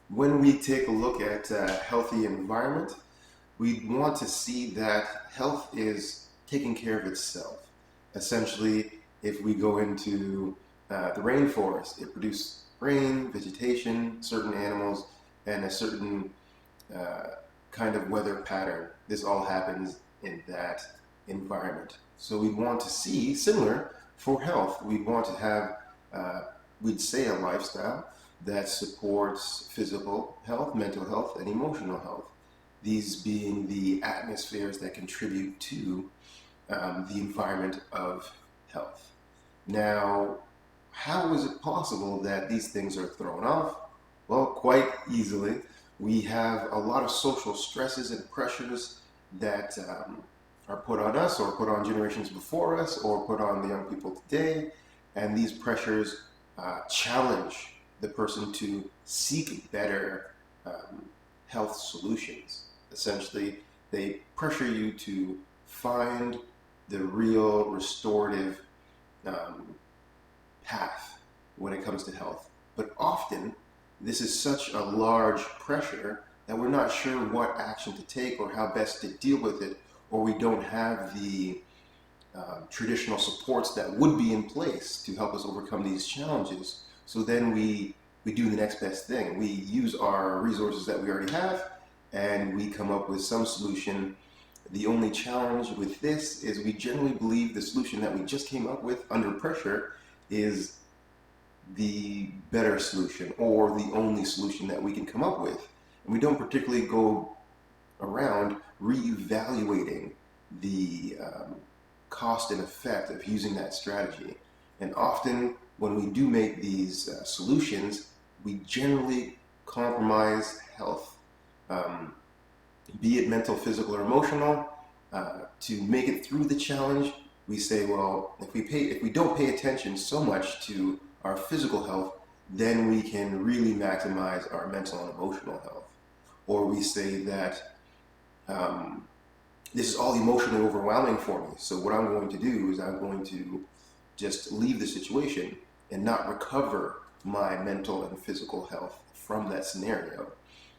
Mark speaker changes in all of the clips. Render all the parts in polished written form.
Speaker 1: When we take a look at a healthy environment, we want to see that health is taking care of itself. Essentially, if we go into the rainforest, it produces rain, vegetation, certain animals, and a certain uh, kind of weather pattern. This all happens in that environment. So we want to see similar for health. We want to have, uh, we'd say, a lifestyle that supports physical health, mental health, and emotional health. These being the atmospheres that contribute to the environment of health. Now, how is it possible that these things are thrown off? Well, quite easily. We have a lot of social stresses and pressures that are put on us or put on generations before us or put on the young people today. And these pressures challenge the person to seek better health solutions. Essentially, they pressure you to find the real restorative um, path when it comes to health. But often, this is such a large pressure that we're not sure what action to take or how best to deal with it, or we don't have the traditional supports that would be in place to help us overcome these challenges. So then we do the next best thing. We use our resources that we already have and we come up with some solution. The only challenge with this is we generally believe the solution that we just came up with under pressure is the better solution or the only solution that we can come up with. And we don't particularly go around reevaluating the cost and effect of using that strategy. And often, when we do make these solutions, we generally compromise health, um, be it mental, physical, or emotional. To make it through the challenge, we say, well, if we don't pay attention so much to our physical health, then we can really maximize our mental and emotional health. Or we say that um, this is all emotionally overwhelming for me. So what I'm going to do is I'm going to just leave the situation and not recover my mental and physical health from that scenario.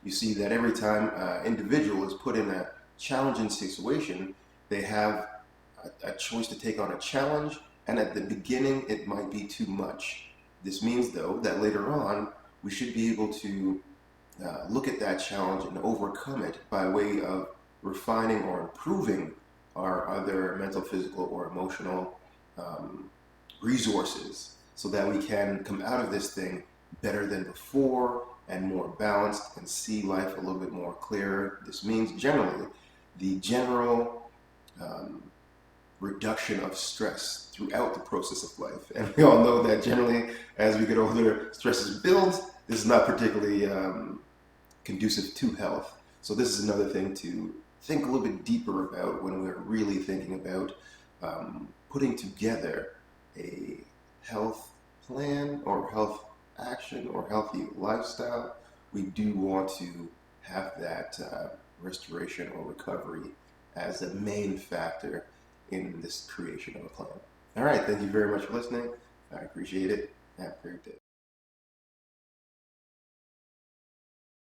Speaker 1: You see that every time an individual is put in a challenging situation, they have a choice to take on a challenge, and at the beginning, it might be too much. This means, though, that later on, we should be able to look at that challenge and overcome it by way of refining or improving our other mental, physical, or emotional um, resources so that we can come out of this thing better than before and more balanced and see life a little bit more clearer. This means generally the general um, reduction of stress throughout the process of life. And we all know that generally as we get older, stresses build. This is not particularly conducive to health. So this is another thing to think a little bit deeper about when we're really thinking about putting together a health plan or health action or healthy lifestyle. We do want to have that restoration or recovery as a main factor in this creation of a plan. All right, thank you very much for listening. I appreciate it. Have a great day.